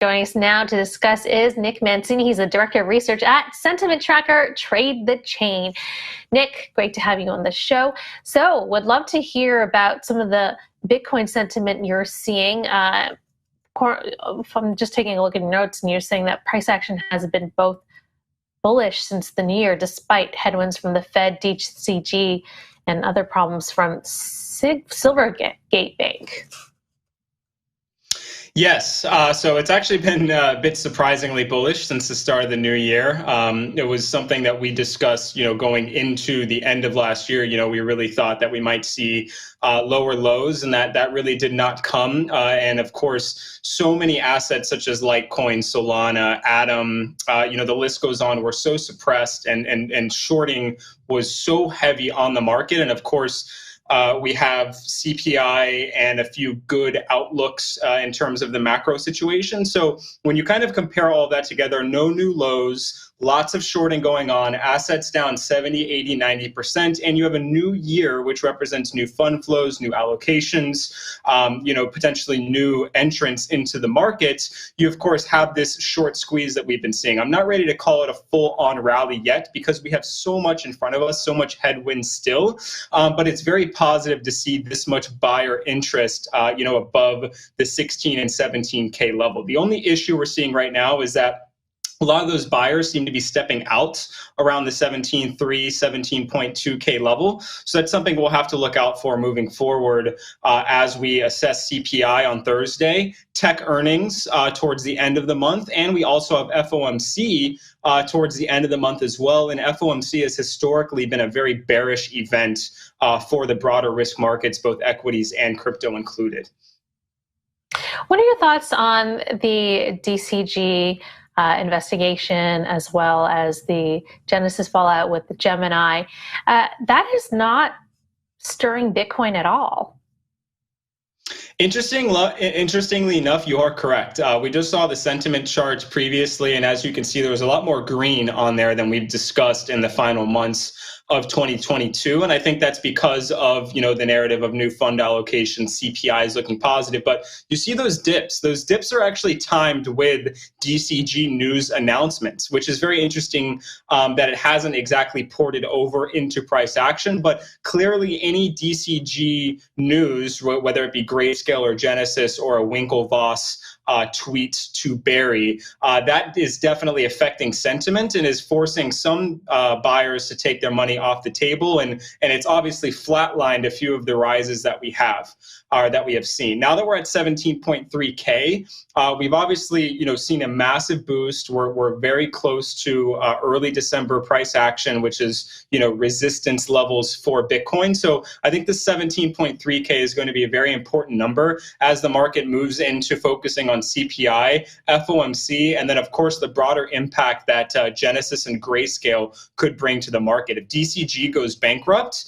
Joining us now to discuss is Nick Mancini. He's the Director of Research at sentiment tracker Trade the Chain. Nick, great to have you on the show. So would love to hear about some of the Bitcoin sentiment you're seeing. If I'm just taking a look at your notes, and you're saying that price action has been both bullish since the new year, despite headwinds from the Fed, DCG, and other problems from Silvergate Bank. Yes, so it's actually been a bit surprisingly bullish since the start of the new year. It was something that we discussed, going into the end of last year. We really thought that we might see lower lows, and that really did not come. And of course, so many assets such as Litecoin, Solana, Atom, the list goes on, were so suppressed, and shorting was so heavy on the market. And of course, we have CPI and a few good outlooks in terms of the macro situation. So when you kind of compare all of that together, no new lows, lots of shorting going on, assets down 70, 80, 90%, and you have a new year, which represents new fund flows, new allocations, potentially new entrants into the market. You, of course, have this short squeeze that we've been seeing. I'm not ready to call it a full-on rally yet because we have so much in front of us, so much headwind still, but it's very positive to see this much buyer interest, above the 16 and 17K level. The only issue we're seeing right now is that a lot of those buyers seem to be stepping out around the 17.3, 17.2K level. So that's something we'll have to look out for moving forward as we assess CPI on Thursday, tech earnings towards the end of the month, and we also have FOMC towards the end of the month as well. And FOMC has historically been a very bearish event for the broader risk markets, both equities and crypto included. What are your thoughts on the DCG investigation, as well as the Genesis fallout with the Gemini? That is not stirring Bitcoin at all. Interestingly enough, you are correct. We just saw the sentiment charts previously, and as you can see, there was a lot more green on there than we've discussed in the final months of 2022. And I think that's because of, the narrative of new fund allocation, CPI is looking positive. But you see those dips. Those dips are actually timed with DCG news announcements, which is very interesting that it hasn't exactly ported over into price action. But clearly any DCG news, whether it be Grayscale or Genesis or a Winklevoss tweet to Barry, that is definitely affecting sentiment and is forcing some buyers to take their money off the table, and it's obviously flatlined a few of the rises that we have seen. Now that we're at 17.3K, we've obviously seen a massive boost. We're very close to early December price action, which is resistance levels for Bitcoin. So I think the 17.3K is going to be a very important number as the market moves into focusing on CPI, FOMC, and then of course the broader impact that Genesis and Grayscale could bring to the market. If DCG goes bankrupt,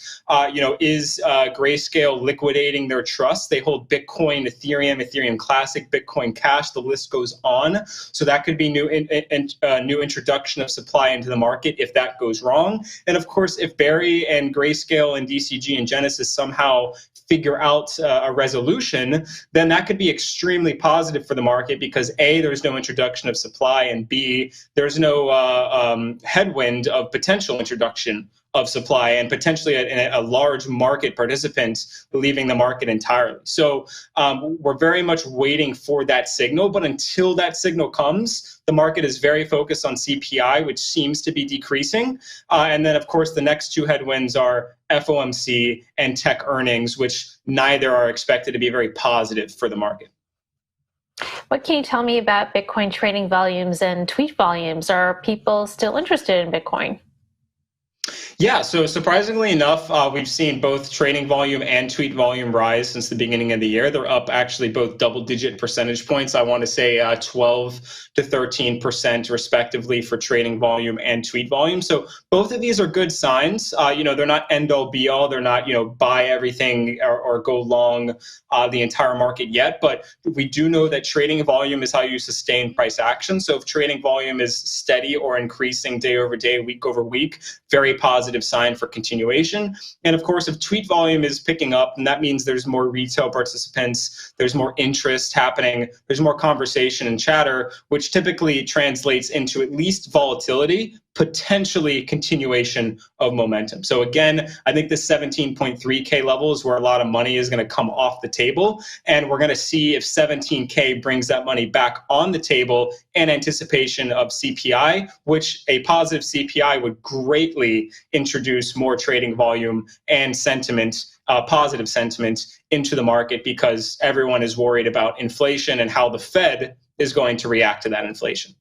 is Grayscale liquidating their trust? They hold Bitcoin, Ethereum Classic, Bitcoin Cash. The list goes on. So that could be new introduction of supply into the market if that goes wrong. And of course, if Barry and Grayscale and DCG and Genesis somehow figure out a resolution, then that could be extremely positive for the market because A, there's no introduction of supply, and B, there's no headwind of potential introduction of supply and potentially a large market participant leaving the market entirely. So we're very much waiting for that signal, but until that signal comes, the market is very focused on CPI, which seems to be decreasing. And then, of course, the next two headwinds are FOMC and tech earnings, which neither are expected to be very positive for the market. What can you tell me about Bitcoin trading volumes and tweet volumes? Are people still interested in Bitcoin? Yeah, so surprisingly enough, we've seen both trading volume and tweet volume rise since the beginning of the year. They're up actually both double-digit percentage points. I want to say 12 to 13% respectively for trading volume and tweet volume. So both of these are good signs. They're not end-all be-all. They're not, buy everything or go long the entire market yet. But we do know that trading volume is how you sustain price action. So if trading volume is steady or increasing day over day, week over week, very positive positive sign for continuation. And of course, if tweet volume is picking up, and that means there's more retail participants, there's more interest happening, there's more conversation and chatter, which typically translates into at least volatility, potentially continuation of momentum. So again, I think the 17.3K level is where a lot of money is going to come off the table. And we're going to see if 17K brings that money back on the table in anticipation of CPI, which a positive CPI would greatly introduce more trading volume and sentiment, positive sentiment into the market, because everyone is worried about inflation and how the Fed is going to react to that inflation.